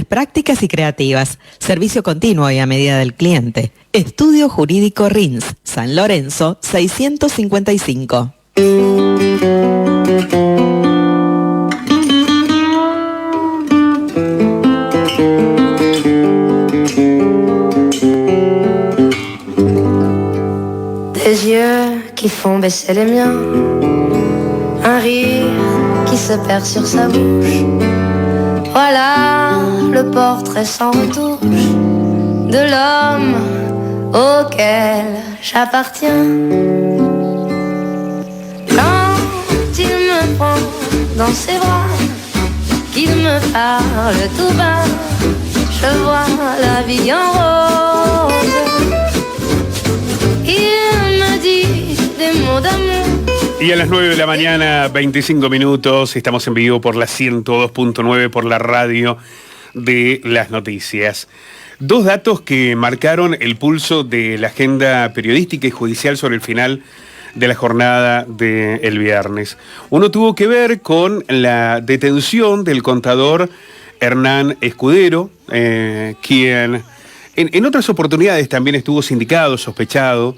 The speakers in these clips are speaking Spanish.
Prácticas y creativas, servicio continuo y a medida del cliente. Estudio Jurídico RINS, San Lorenzo 655. Des yeux qui font baisser les miens, un rire qui se perd sur sa bouche. Voilà le portrait sans retouche de l'homme auquel j'appartiens. Quand il me prend dans ses bras, qu'il me parle tout bas, je vois la vie en rose. Il me dit des mots d'amour. Y a las 9 de la mañana, 25 minutos, estamos en vivo por la 102.9, por la radio de las noticias. Dos datos que marcaron el pulso de la agenda periodística y judicial sobre el final de la jornada del viernes. Uno tuvo que ver con la detención del contador Hernán Escudero, quien en otras oportunidades también estuvo sindicado, sospechado,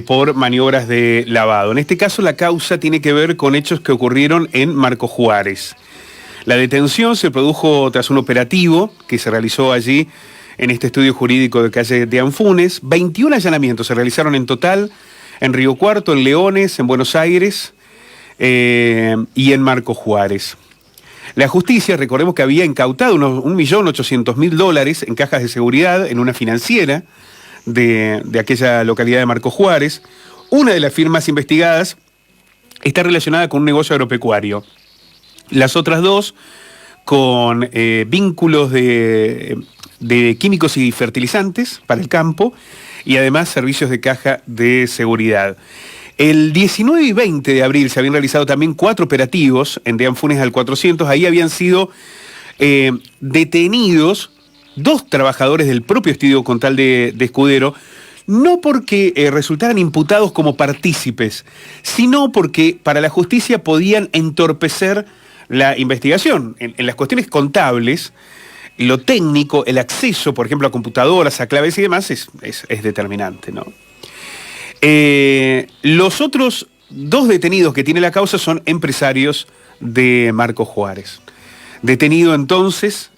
por maniobras de lavado. En este caso la causa tiene que ver con hechos que ocurrieron en Marcos Juárez. La detención se produjo tras un operativo que se realizó allí en este estudio jurídico de calle de Anfunes. 21 allanamientos se realizaron en total en Río Cuarto, en Leones, en Buenos Aires y en Marcos Juárez. La justicia, recordemos que había incautado unos $1.800.000 en cajas de seguridad en una financiera de aquella localidad de Marcos Juárez. Una de las firmas investigadas está relacionada con un negocio agropecuario. Las otras dos con vínculos de químicos y fertilizantes para el campo y además servicios de caja de seguridad. El 19 y 20 de abril se habían realizado también 4 operativos en de Anfunes al 400. Ahí habían sido detenidos 2 trabajadores del propio estudio contal de Escudero, no porque resultaran imputados como partícipes, sino porque para la justicia podían entorpecer la investigación. En las cuestiones contables, lo técnico, el acceso, por ejemplo, a computadoras, a claves y demás, es determinante, ¿no? Los otros 2 detenidos que tiene la causa son empresarios de Marcos Juárez. Detenido entonces,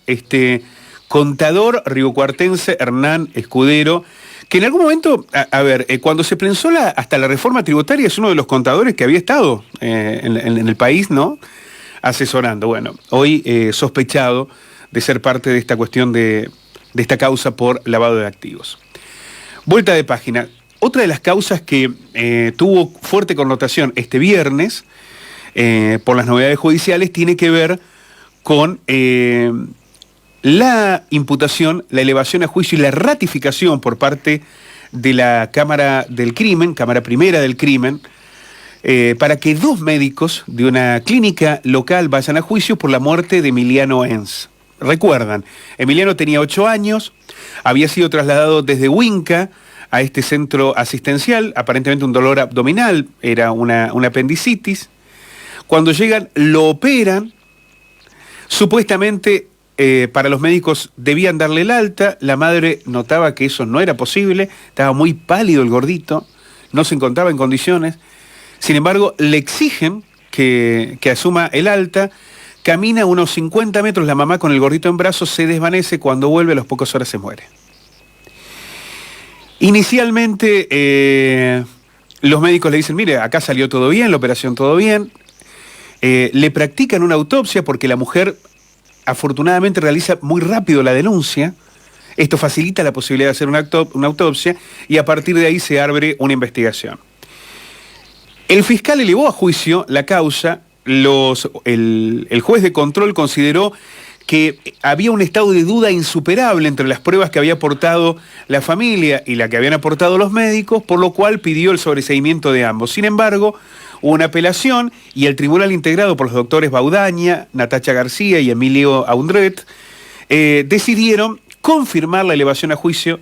contador riocuartense Hernán Escudero, que en algún momento, cuando se pensó hasta la reforma tributaria, es uno de los contadores que había estado en el país, ¿no?, asesorando. Bueno, hoy sospechado de ser parte de esta cuestión de esta causa por lavado de activos. Vuelta de página. Otra de las causas que tuvo fuerte connotación este viernes, por las novedades judiciales, tiene que ver con la imputación, la elevación a juicio y la ratificación por parte de la Cámara del Crimen, Cámara Primera del Crimen, para que 2 médicos de una clínica local vayan a juicio por la muerte de Emiliano Enz. Recuerdan, Emiliano tenía 8 años, había sido trasladado desde Huinca a este centro asistencial, aparentemente un dolor abdominal, era una apendicitis. Cuando llegan, lo operan, supuestamente para los médicos debían darle el alta, la madre notaba que eso no era posible, estaba muy pálido el gordito, no se encontraba en condiciones, sin embargo le exigen que asuma el alta, camina unos 50 metros, la mamá con el gordito en brazos se desvanece, cuando vuelve a las pocas horas se muere. Inicialmente los médicos le dicen, mire, acá salió todo bien, la operación todo bien, le practican una autopsia porque la mujer afortunadamente realiza muy rápido la denuncia. Esto facilita la posibilidad de hacer una autopsia y a partir de ahí se abre una investigación. El fiscal elevó a juicio la causa. El juez de control consideró que había un estado de duda insuperable entre las pruebas que había aportado la familia y la que habían aportado los médicos, por lo cual pidió el sobreseimiento de ambos. Sin embargo, hubo una apelación y el tribunal integrado por los doctores Baudaña, Natacha García y Emilio Aundret decidieron confirmar la elevación a juicio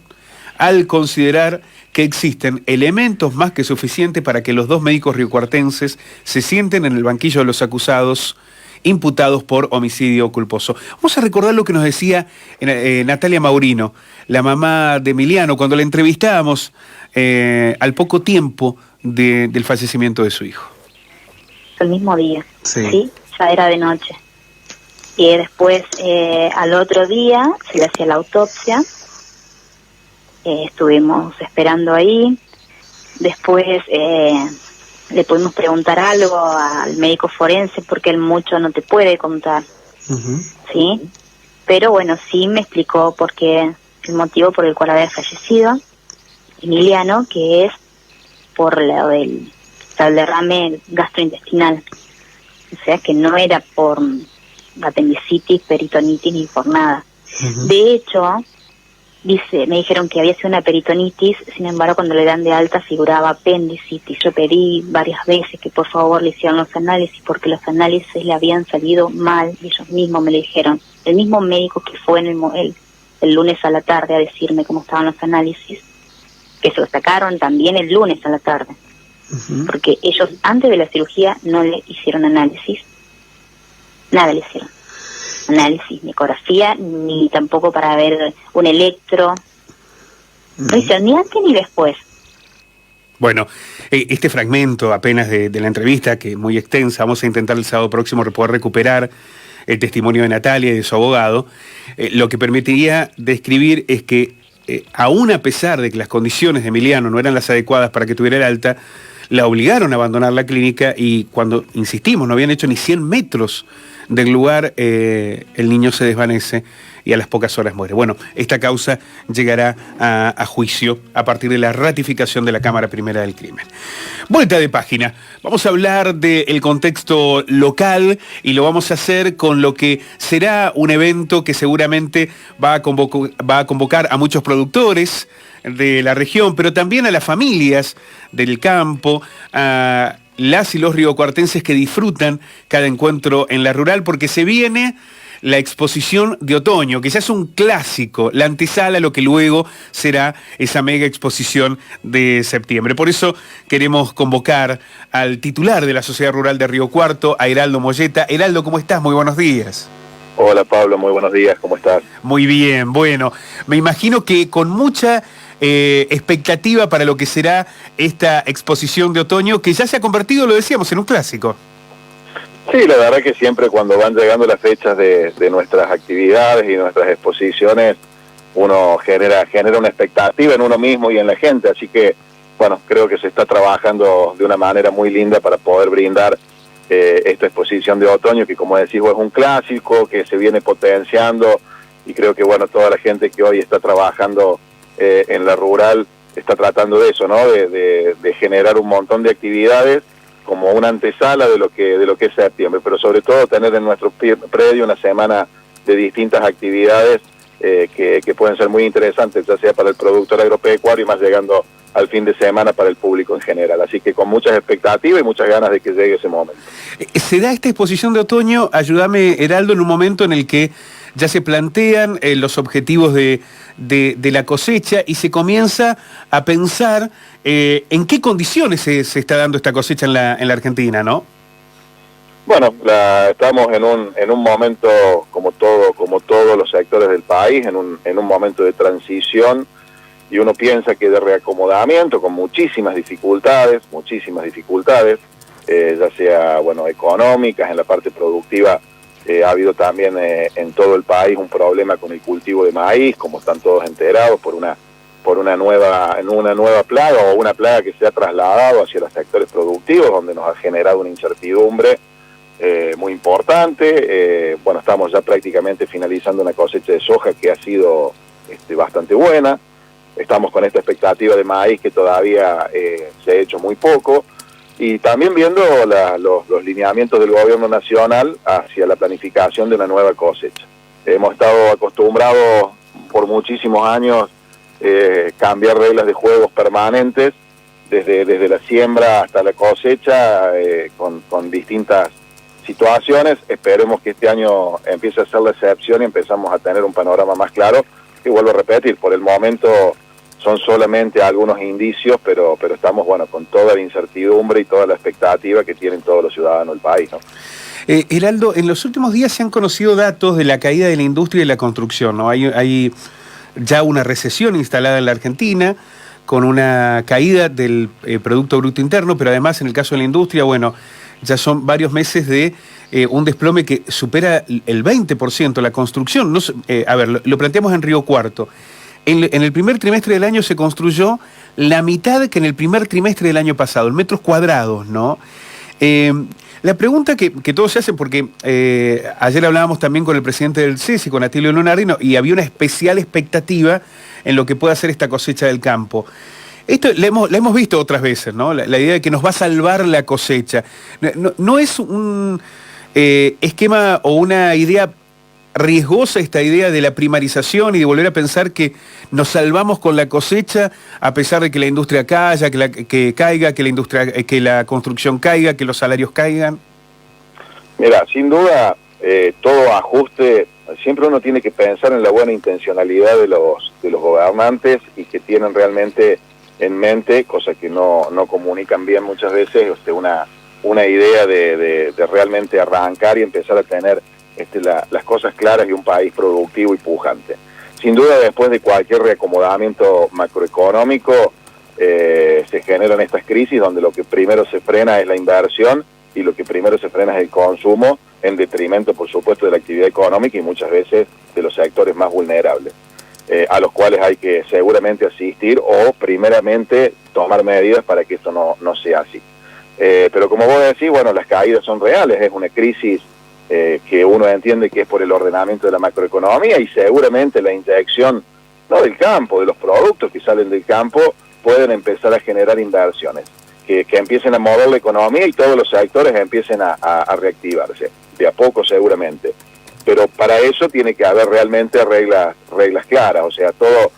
al considerar que existen elementos más que suficientes para que los 2 médicos riocuartenses se sienten en el banquillo de los acusados imputados por homicidio culposo. Vamos a recordar lo que nos decía Natalia Maurino, la mamá de Emiliano, cuando la entrevistábamos al poco tiempo del fallecimiento de su hijo. El mismo día, sí, ¿sí? Ya era de noche. Y después, al otro día, se le hacía la autopsia. Estuvimos esperando ahí. Después le pudimos preguntar algo al médico forense, porque él mucho no te puede contar, ¿sí? Pero bueno, sí me explicó por qué, el motivo por el cual había fallecido Emiliano, que es por lo del derrame gastrointestinal. O sea que no era por apendicitis, peritonitis ni por nada. De hecho, me dijeron que había sido una peritonitis, sin embargo cuando le dan de alta figuraba apendicitis. Yo pedí varias veces que por favor le hicieran los análisis, porque los análisis le habían salido mal, y ellos mismos me lo dijeron. El mismo médico que fue el lunes a la tarde a decirme cómo estaban los análisis, que se los sacaron también el lunes a la tarde, porque ellos antes de la cirugía no le hicieron análisis, nada le hicieron. Análisis, ni ecografía, ni tampoco para ver un electro. No hicieron ni antes ni después. Bueno, este fragmento apenas de la entrevista, que es muy extensa, vamos a intentar el sábado próximo poder recuperar el testimonio de Natalia y de su abogado. Lo que permitiría describir es que, aún a pesar de que las condiciones de Emiliano no eran las adecuadas para que tuviera el alta, la obligaron a abandonar la clínica, y cuando, insistimos, no habían hecho ni 100 metros del lugar, el niño se desvanece y a las pocas horas muere. Bueno, esta causa llegará a juicio a partir de la ratificación de la Cámara Primera del Crimen. Vuelta de página. Vamos a hablar del contexto local, y lo vamos a hacer con lo que será un evento que seguramente va a convocar a muchos productores de la región, pero también a las familias del campo, a las y los riocuartenses que disfrutan cada encuentro en la rural, porque se viene la exposición de otoño, que ya es un clásico, la antesala a lo que luego será esa mega exposición de septiembre. Por eso queremos convocar al titular de la Sociedad Rural de Río Cuarto, a Heraldo Molleta. Heraldo, ¿cómo estás? Muy buenos días. Hola Pablo, muy buenos días, ¿cómo estás? Muy bien, bueno, me imagino que con mucha expectativa para lo que será esta exposición de otoño, que ya se ha convertido, lo decíamos, en un clásico. Sí, la verdad que siempre cuando van llegando las fechas de nuestras actividades y nuestras exposiciones, uno genera una expectativa en uno mismo y en la gente, así que, bueno, creo que se está trabajando de una manera muy linda para poder brindar esta exposición de otoño, que como decís, es un clásico que se viene potenciando, y creo que, bueno, toda la gente que hoy está trabajando en la rural está tratando de eso, ¿no? De generar un montón de actividades como una antesala de lo que es septiembre, pero sobre todo tener en nuestro predio una semana de distintas actividades que pueden ser muy interesantes, ya sea para el productor agropecuario y más llegando al fin de semana para el público en general. Así que con muchas expectativas y muchas ganas de que llegue ese momento. Se da esta exposición de otoño, ayúdame Heraldo, en un momento en el que ya se plantean los objetivos de la cosecha, y se comienza a pensar en qué condiciones se está dando esta cosecha en la Argentina, ¿no? Bueno, estamos en un momento, como todos los sectores del país, en un momento de transición, y uno piensa que de reacomodamiento, con muchísimas dificultades, ya sea, bueno, económicas, en la parte productiva. Ha habido también en todo el país un problema con el cultivo de maíz, como están todos enterados, por una nueva plaga, o una plaga que se ha trasladado hacia los sectores productivos, donde nos ha generado una incertidumbre muy importante. Bueno, estamos ya prácticamente finalizando una cosecha de soja que ha sido bastante buena. Estamos con esta expectativa de maíz que todavía se ha hecho muy poco. Y también viendo los lineamientos del gobierno nacional hacia la planificación de una nueva cosecha. Hemos estado acostumbrados por muchísimos años cambiar reglas de juegos permanentes, desde la siembra hasta la cosecha, con distintas situaciones. Esperemos que este año empiece a ser la excepción y empezamos a tener un panorama más claro. Y vuelvo a repetir, por el momento son solamente algunos indicios, pero estamos, bueno, con toda la incertidumbre y toda la expectativa que tienen todos los ciudadanos del país, ¿no? Heraldo, en los últimos días se han conocido datos de la caída de la industria y de la construcción, ¿no? Hay ya una recesión instalada en la Argentina, con una caída del Producto Bruto Interno, pero además en el caso de la industria, bueno, ya son varios meses de un desplome que supera el 20%. La construcción, no, a ver, lo planteamos en Río Cuarto. En el primer trimestre del año se construyó la mitad que en el primer trimestre del año pasado, en metros cuadrados, ¿no? La pregunta que todos se hacen, porque ayer hablábamos también con el presidente del CESI, con Atilio Lunardi, y había una especial expectativa en lo que pueda hacer esta cosecha del campo. Esto la hemos visto otras veces, ¿no? La idea de que nos va a salvar la cosecha. No es un esquema o una idea riesgosa esta idea de la primarización y de volver a pensar que nos salvamos con la cosecha a pesar de que la industria caiga, que la construcción caiga, que los salarios caigan. Mira, sin duda, todo ajuste, siempre uno tiene que pensar en la buena intencionalidad de los gobernantes y que tienen realmente en mente, cosa que no comunican bien muchas veces, una idea de realmente arrancar y empezar a tener las cosas claras y un país productivo y pujante. Sin duda, después de cualquier reacomodamiento macroeconómico, se generan estas crisis donde lo que primero se frena es la inversión y lo que primero se frena es el consumo, en detrimento, por supuesto, de la actividad económica y muchas veces de los sectores más vulnerables, a los cuales hay que seguramente asistir o primeramente tomar medidas para que esto no sea así. Pero como vos decís, bueno, las caídas son reales, es una crisis que uno entiende que es por el ordenamiento de la macroeconomía y seguramente la inyección, no del campo, de los productos que salen del campo, pueden empezar a generar inversiones, que empiecen a mover la economía y todos los sectores empiecen a reactivarse, de a poco seguramente. Pero para eso tiene que haber realmente reglas claras, o sea, todo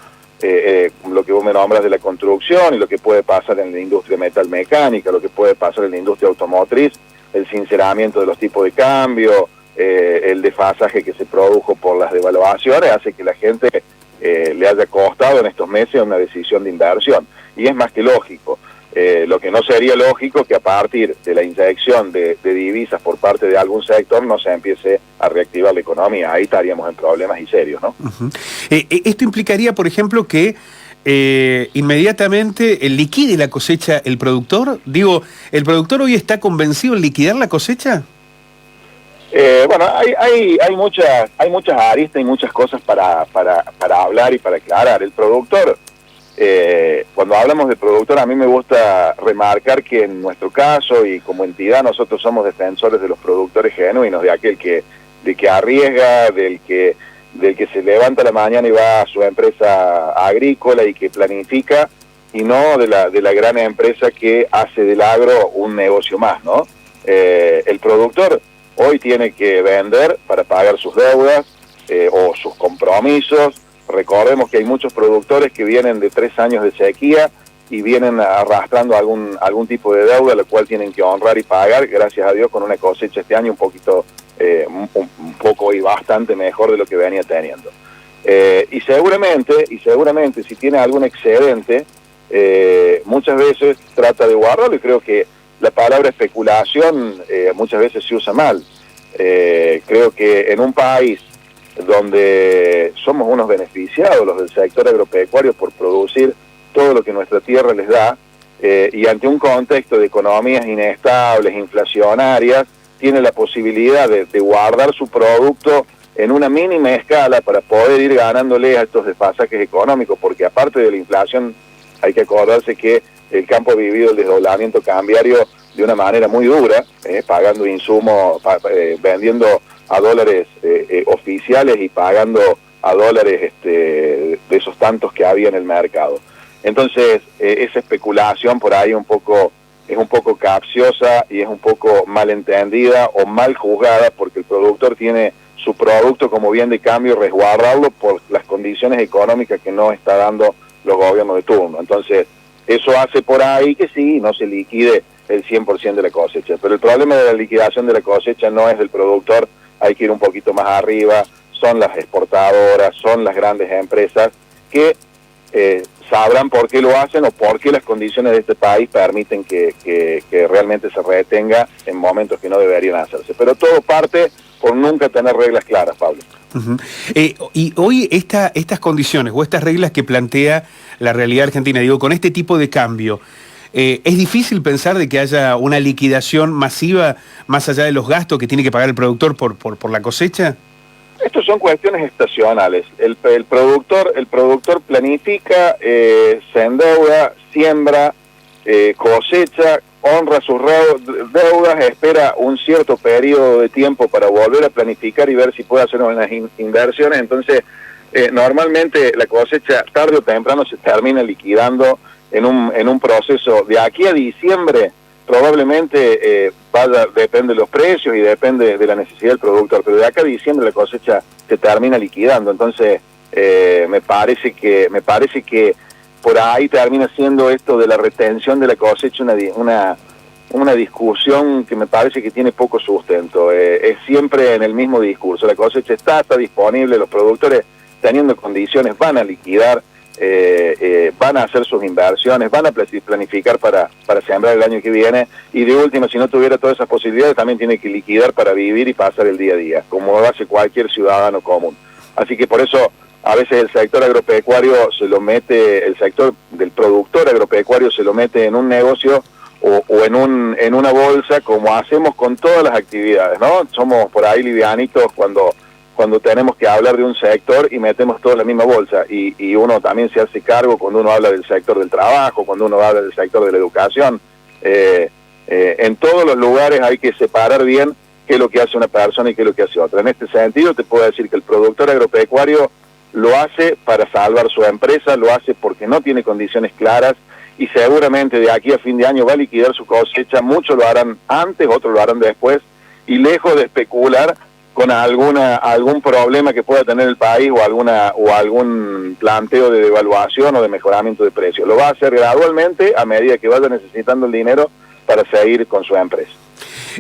lo que vos me nombras de la construcción y lo que puede pasar en la industria metalmecánica, lo que puede pasar en la industria automotriz, el sinceramiento de los tipos de cambio, el desfasaje que se produjo por las devaluaciones, hace que la gente le haya costado en estos meses una decisión de inversión. Y es más que lógico. Lo que no sería lógico que a partir de la inyección de divisas por parte de algún sector no se empiece a reactivar la economía. Ahí estaríamos en problemas y serios, ¿no? Uh-huh. Esto implicaría, por ejemplo, que inmediatamente liquide la cosecha el productor. Digo, ¿el productor hoy está convencido en liquidar la cosecha? Bueno, hay muchas aristas y muchas cosas para hablar y para aclarar. El productor, cuando hablamos de productor, a mí me gusta remarcar que en nuestro caso y como entidad nosotros somos defensores de los productores genuinos, de aquel que arriesga, del que se levanta a la mañana y va a su empresa agrícola y que planifica, y no de la gran empresa que hace del agro un negocio más, ¿no? El productor hoy tiene que vender para pagar sus deudas o sus compromisos. Recordemos que hay muchos productores que vienen de 3 años de sequía y vienen arrastrando algún tipo de deuda, la cual tienen que honrar y pagar, gracias a Dios, con una cosecha este año un poco y bastante mejor de lo que venía teniendo. Y seguramente si tiene algún excedente, muchas veces trata de guardarlo, y creo que la palabra especulación muchas veces se usa mal. Creo que en un país donde somos unos beneficiados, los del sector agropecuario, por producir todo lo que nuestra tierra les da, y ante un contexto de economías inestables, inflacionarias, tiene la posibilidad de guardar su producto en una mínima escala para poder ir ganándole a estos desfasajes económicos, porque aparte de la inflación hay que acordarse que el campo ha vivido el desdoblamiento cambiario de una manera muy dura, pagando insumos, vendiendo a dólares oficiales y pagando a dólares de esos tantos que había en el mercado. Entonces, esa especulación por ahí es un poco capciosa y es un poco malentendida o mal juzgada, porque el productor tiene su producto como bien de cambio y resguardarlo por las condiciones económicas que no está dando los gobiernos de turno. Entonces, eso hace por ahí que sí, no se liquide el 100% de la cosecha. Pero el problema de la liquidación de la cosecha no es del productor, hay que ir un poquito más arriba, son las exportadoras, son las grandes empresas que sabrán por qué lo hacen o por qué las condiciones de este país permiten que realmente se retenga en momentos que no deberían hacerse. Pero todo parte por nunca tener reglas claras, Pablo. Uh-huh. Y hoy estas condiciones o estas reglas que plantea la realidad argentina, digo, con este tipo de cambio, ¿es difícil pensar de que haya una liquidación masiva más allá de los gastos que tiene que pagar el productor por la cosecha? Estos son cuestiones estacionales. El productor planifica, se endeuda, siembra, cosecha, honra sus deudas, espera un cierto periodo de tiempo para volver a planificar y ver si puede hacer unas inversiones. Entonces, normalmente la cosecha tarde o temprano se termina liquidando en un proceso de aquí a diciembre. Probablemente depende de los precios y depende de la necesidad del productor, pero de acá a diciembre la cosecha se termina liquidando. Entonces me parece que por ahí termina siendo esto de la retención de la cosecha una discusión que me parece que tiene poco sustento. Es siempre en el mismo discurso: la cosecha está disponible, los productores teniendo condiciones van a liquidar, van a hacer sus inversiones, van a planificar para sembrar el año que viene, y de última, si no tuviera todas esas posibilidades, también tiene que liquidar para vivir y pasar el día a día, como hace cualquier ciudadano común. Así que por eso a veces el sector agropecuario el sector del productor agropecuario se lo mete en un negocio o en una bolsa, como hacemos con todas las actividades, ¿no? Somos por ahí livianitos cuando tenemos que hablar de un sector y metemos todo en la misma bolsa, y uno también se hace cargo cuando uno habla del sector del trabajo, cuando uno habla del sector de la educación. En todos los lugares hay que separar bien qué es lo que hace una persona y qué es lo que hace otra. En este sentido te puedo decir que el productor agropecuario lo hace para salvar su empresa, lo hace porque no tiene condiciones claras, y seguramente de aquí a fin de año va a liquidar su cosecha. Muchos lo harán antes, otros lo harán después, y lejos de especular con algún problema que pueda tener el país o algún planteo de devaluación o de mejoramiento de precios. Lo va a hacer gradualmente a medida que vaya necesitando el dinero para seguir con su empresa.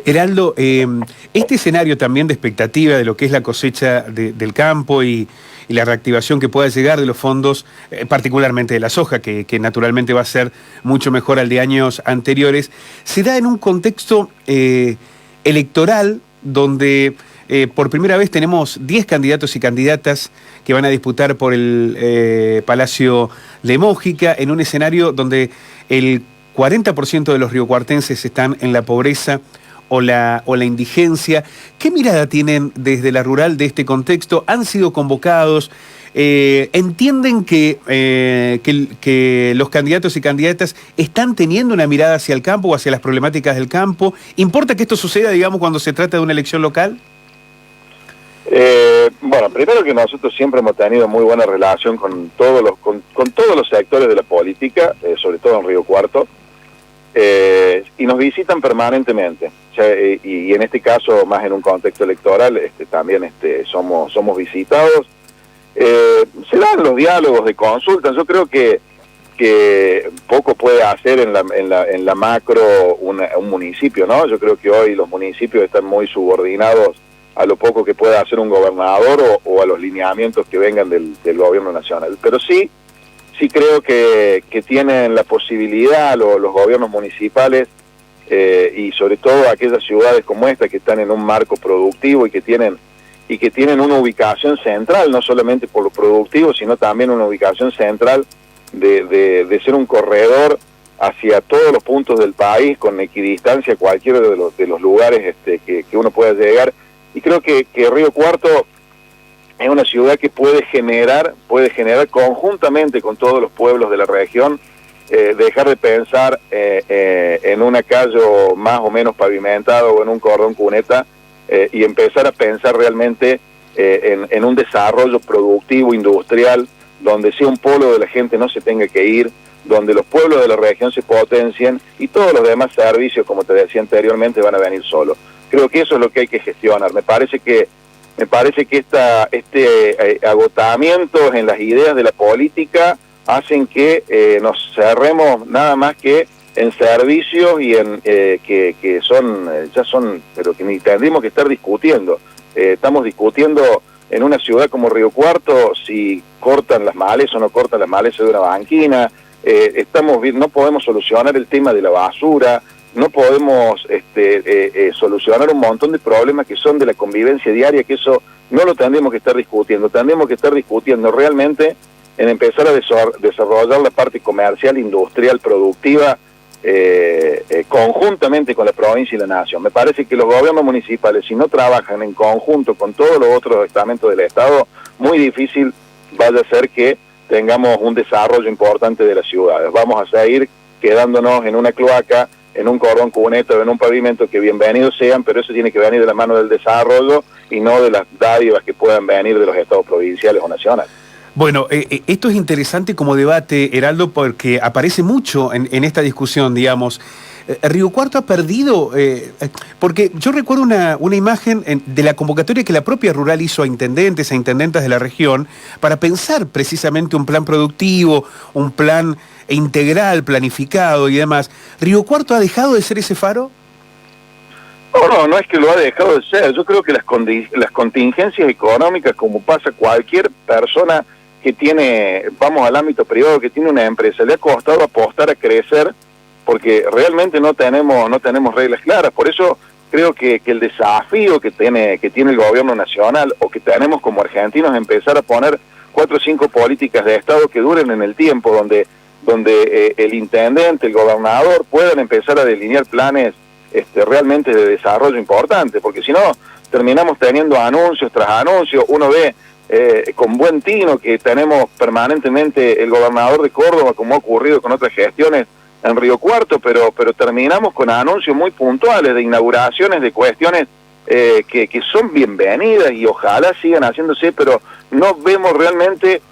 Heraldo, este escenario también de expectativa de lo que es la cosecha del campo y la reactivación que pueda llegar de los fondos, particularmente de la soja, que naturalmente va a ser mucho mejor al de años anteriores, se da en un contexto electoral donde por primera vez tenemos 10 candidatos y candidatas que van a disputar por el Palacio de Mójica, en un escenario donde el 40% de los riocuartenses están en la pobreza o la indigencia. ¿Qué mirada tienen desde la rural de este contexto? ¿Han sido convocados? ¿Entienden que los candidatos y candidatas están teniendo una mirada hacia el campo o hacia las problemáticas del campo? ¿Importa que esto suceda, digamos, cuando se trata de una elección local? Bueno, primero que nosotros siempre hemos tenido muy buena relación con todos los sectores de la política, sobre todo en Río Cuarto, y nos visitan permanentemente. Y en este caso, más en un contexto electoral, también somos visitados. Se dan los diálogos de consulta. Yo creo que poco puede hacer en la macro un municipio, ¿no? Yo creo que hoy los municipios están muy subordinados a lo poco que pueda hacer un gobernador o a los lineamientos que vengan del gobierno nacional. Pero sí creo que tienen la posibilidad los gobiernos municipales, y sobre todo aquellas ciudades como esta que están en un marco productivo y que tienen una ubicación central, no solamente por lo productivo, sino también una ubicación central de ser un corredor hacia todos los puntos del país con equidistancia a cualquiera de los lugares que uno pueda llegar. Y creo que Río Cuarto es una ciudad que puede generar conjuntamente con todos los pueblos de la región, dejar de pensar en una calle más o menos pavimentada o en un cordón cuneta, y empezar a pensar realmente en un desarrollo productivo, industrial, donde sea un polo de la gente no se tenga que ir, donde los pueblos de la región se potencien y todos los demás servicios, como te decía anteriormente, van a venir solos. Creo que eso es lo que hay que gestionar. Me parece que este agotamiento en las ideas de la política hacen que nos cerremos nada más que en servicios y en que son, pero que ni tendríamos que estar discutiendo. Estamos discutiendo en una ciudad como Río Cuarto si cortan las malezas o no cortan las malezas de una banquina. No podemos solucionar el tema de la basura, no podemos solucionar un montón de problemas que son de la convivencia diaria, que eso no lo tendremos que estar discutiendo. Tendremos que estar discutiendo realmente en empezar a desarrollar la parte comercial, industrial, productiva, conjuntamente con la provincia y la nación. Me parece que los gobiernos municipales, si no trabajan en conjunto con todos los otros estamentos del Estado, muy difícil vaya a ser que tengamos un desarrollo importante de las ciudades. Vamos a seguir quedándonos en una cloaca, en un cordón cuneta, en un pavimento, que bienvenidos sean, pero eso tiene que venir de la mano del desarrollo y no de las dádivas que puedan venir de los estados provinciales o nacionales. Bueno, esto es interesante como debate, Heraldo, porque aparece mucho en esta discusión, digamos. Río Cuarto ha perdido, porque yo recuerdo una imagen de la convocatoria que la propia Rural hizo a intendentes, a intendentas de la región, para pensar precisamente un plan productivo, un plan integral, planificado y demás. ¿Río Cuarto ha dejado de ser ese faro? No es que lo ha dejado de ser. Yo creo que las contingencias económicas, como pasa cualquier persona que tiene, vamos al ámbito privado, que tiene una empresa, le ha costado apostar a crecer, porque realmente no tenemos reglas claras. Por eso creo que el desafío que tiene el gobierno nacional, o que tenemos como argentinos, es empezar a poner 4 o 5 políticas de Estado que duren en el tiempo, donde el intendente, el gobernador puedan empezar a delinear planes realmente de desarrollo importante, porque si no terminamos teniendo anuncios tras anuncios. Uno ve con buen tino que tenemos permanentemente el gobernador de Córdoba, como ha ocurrido con otras gestiones en Río Cuarto, pero terminamos con anuncios muy puntuales de inauguraciones de cuestiones que son bienvenidas y ojalá sigan haciéndose, pero no vemos realmente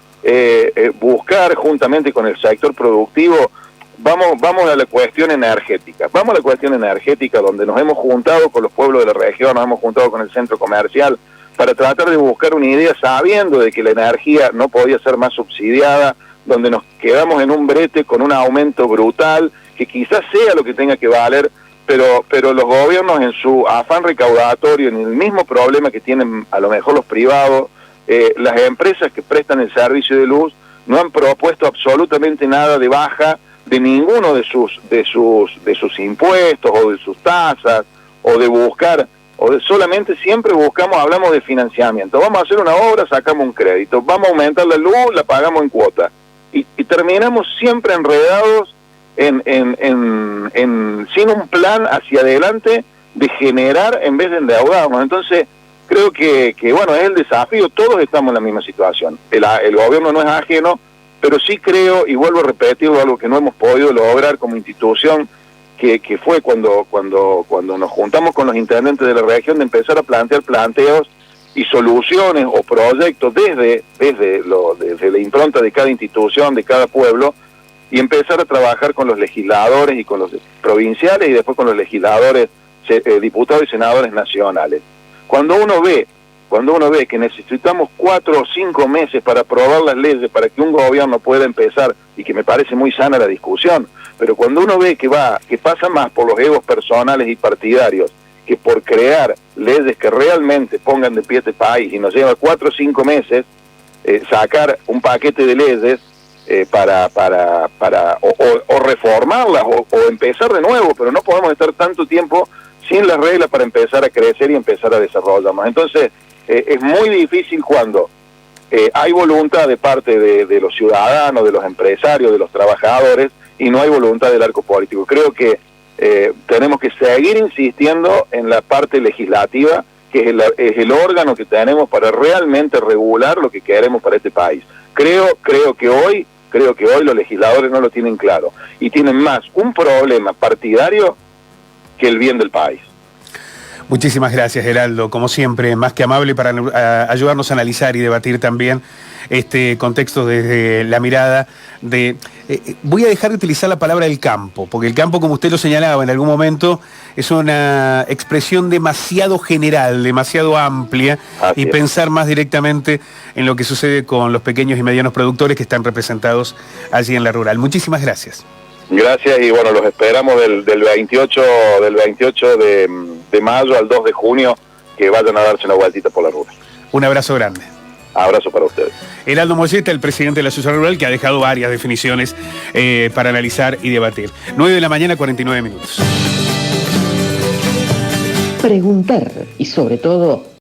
buscar juntamente con el sector productivo. Vamos a la cuestión energética. Vamos a la cuestión energética, donde nos hemos juntado con los pueblos de la región, nos hemos juntado con el centro comercial para tratar de buscar una idea, sabiendo de que la energía no podía ser más subsidiada, donde nos quedamos en un brete con un aumento brutal, que quizás sea lo que tenga que valer, pero los gobiernos, en su afán recaudatorio, en el mismo problema que tienen a lo mejor los privados, las empresas que prestan el servicio de luz, no han propuesto absolutamente nada de baja de ninguno de sus impuestos o de sus tasas, o de buscar, solamente siempre hablamos de financiamiento. Vamos a hacer una obra, sacamos un crédito, vamos a aumentar la luz, la pagamos en cuota, y terminamos siempre enredados sin un plan hacia adelante de generar en vez de endeudarnos. Entonces creo que bueno, es el desafío. Todos estamos en la misma situación, el gobierno no es ajeno, pero sí creo, y vuelvo a repetirlo, algo que no hemos podido lograr como institución, que fue cuando nos juntamos con los intendentes de la región, de empezar a plantear planteos y soluciones o proyectos desde la impronta de cada institución, de cada pueblo, y empezar a trabajar con los legisladores y con los provinciales, y después con los legisladores, diputados y senadores nacionales. Cuando uno ve que necesitamos 4 o 5 meses para aprobar las leyes, para que un gobierno pueda empezar, y que me parece muy sana la discusión, pero cuando uno ve que pasa más por los egos personales y partidarios que por crear leyes que realmente pongan de pie este país, y nos lleva 4 o 5 meses sacar un paquete de leyes para reformarlas o empezar de nuevo, pero no podemos estar tanto tiempo sin las reglas para empezar a crecer y empezar a desarrollarnos. Entonces es muy difícil cuando hay voluntad de parte de los ciudadanos, de los empresarios, de los trabajadores, y no hay voluntad del arco político. Creo que tenemos que seguir insistiendo en la parte legislativa, que es el órgano que tenemos para realmente regular lo que queremos para este país. Creo que hoy los legisladores no lo tienen claro, y tienen más un problema partidario que el bien del país. Muchísimas gracias, Heraldo, como siempre, más que amable para ayudarnos a analizar y debatir también este contexto desde la mirada de... voy a dejar de utilizar la palabra del campo, porque el campo, como usted lo señalaba en algún momento, es una expresión demasiado general, demasiado amplia, y pensar más directamente en lo que sucede con los pequeños y medianos productores que están representados allí en la rural. Muchísimas gracias. Gracias, y bueno, los esperamos del 28 de mayo al 2 de junio, que vayan a darse una vueltita por la ruta. Un abrazo grande. Abrazo para ustedes. Heraldo Moyeta, el presidente de la Asociación Rural, que ha dejado varias definiciones para analizar y debatir. 9 de la mañana, 49 minutos. Preguntar y sobre todo